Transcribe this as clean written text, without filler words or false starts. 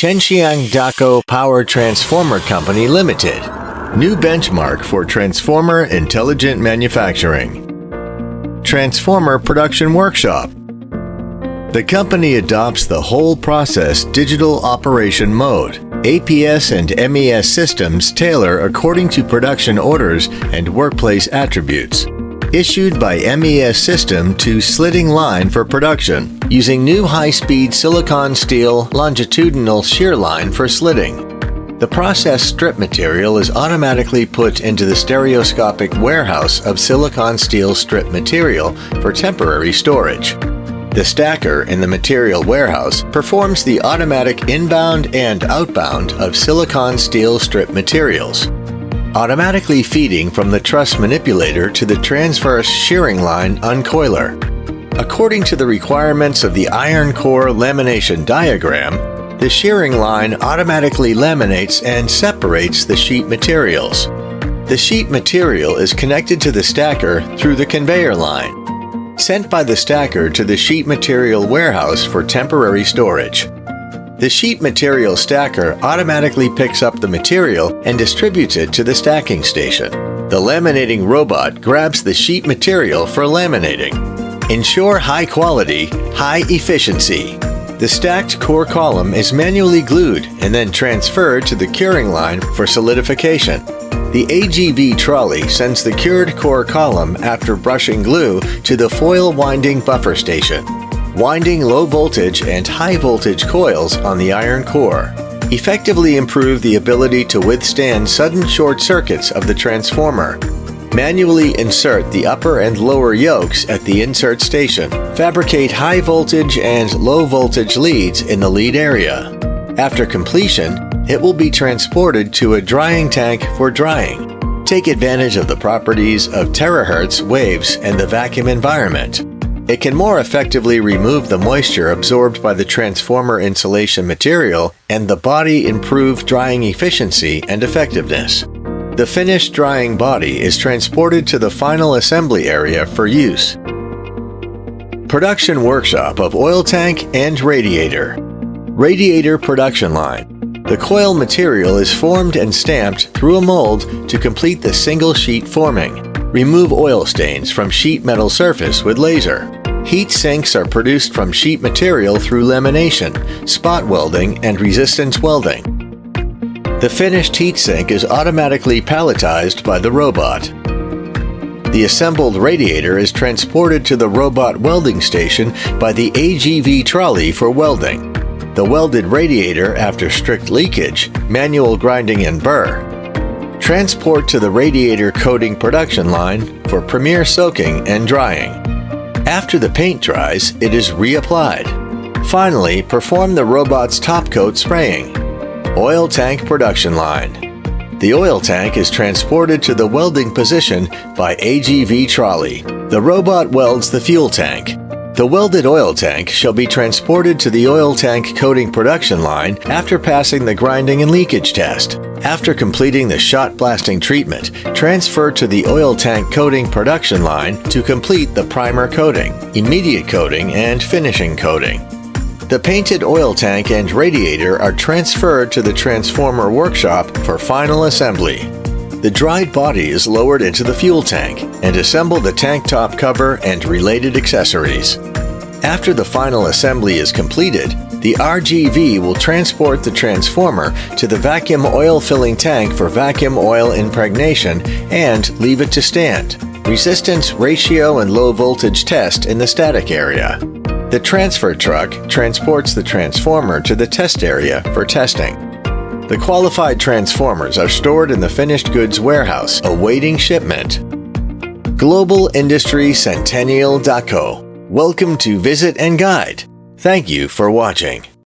Zhenjiang Daqo Power Transformer Company Limited. New benchmark for transformer intelligent manufacturing. Transformer Production Workshop. The company adopts the whole process digital operation mode. APS and MES systems tailor according to production orders and workplace attributes. Issued by MES system to slitting line for production, using new high-speed silicon steel longitudinal shear line for slitting. The processed strip material is automatically put into the stereoscopic warehouse of silicon steel strip material for temporary storage. The stacker in the material warehouse performs the automatic inbound and outbound of silicon steel strip materials, automatically feeding from the truss manipulator to the transverse shearing line uncoiler. According to the requirements of the iron core lamination diagram, the shearing line automatically laminates and separates the sheet materials. The sheet material is connected to the stacker through the conveyor line, sent by the stacker to the sheet material warehouse for temporary storage. The sheet material stacker automatically picks up the material and distributes it to the stacking station. The laminating robot grabs the sheet material for laminating. Ensure high quality, high efficiency. The stacked core column is manually glued and then transferred to the curing line for solidification. The AGV trolley sends the cured core column after brushing glue to the foil winding buffer station, winding low voltage and high voltage coils on the iron core. Effectively improve the ability to withstand sudden short circuits of the transformer. Manually insert the upper and lower yokes at the insert station. Fabricate high voltage and low voltage leads in the lead area. After completion, it will be transported to a drying tank for drying. Take advantage of the properties of terahertz waves and the vacuum environment. It can more effectively remove the moisture absorbed by the transformer insulation material and the body improve drying efficiency and effectiveness. The finished drying body is transported to the final assembly area for use. Production workshop of oil tank and radiator. Radiator production line. The coil material is formed and stamped through a mold to complete the single sheet forming. Remove oil stains from sheet metal surface with laser. Heat sinks are produced from sheet material through lamination, spot welding, and resistance welding. The finished heat sink is automatically palletized by the robot. The assembled radiator is transported to the robot welding station by the AGV trolley for welding. The welded radiator, after strict leakage, manual grinding and burr. Transport to the radiator coating production line for premier soaking and drying. After the paint dries, it is reapplied. Finally, perform the robot's top coat spraying. Oil tank production line. The oil tank is transported to the welding position by AGV trolley. The robot welds the fuel tank. The welded oil tank shall be transported to the oil tank coating production line after passing the grinding and leakage test. After completing the shot blasting treatment, transfer to the oil tank coating production line to complete the primer coating, immediate coating, and finishing coating. The painted oil tank and radiator are transferred to the transformer workshop for final assembly. The dried body is lowered into the fuel tank and assemble the tank top cover and related accessories. After the final assembly is completed, the RGV will transport the transformer to the vacuum oil filling tank for vacuum oil impregnation and leave it to stand. Resistance, ratio, and low voltage test in the static area. The transfer truck transports the transformer to the test area for testing. The qualified transformers are stored in the finished goods warehouse, awaiting shipment. Global Industry Centennial Daqo. Welcome to Visit and Guide. Thank you for watching.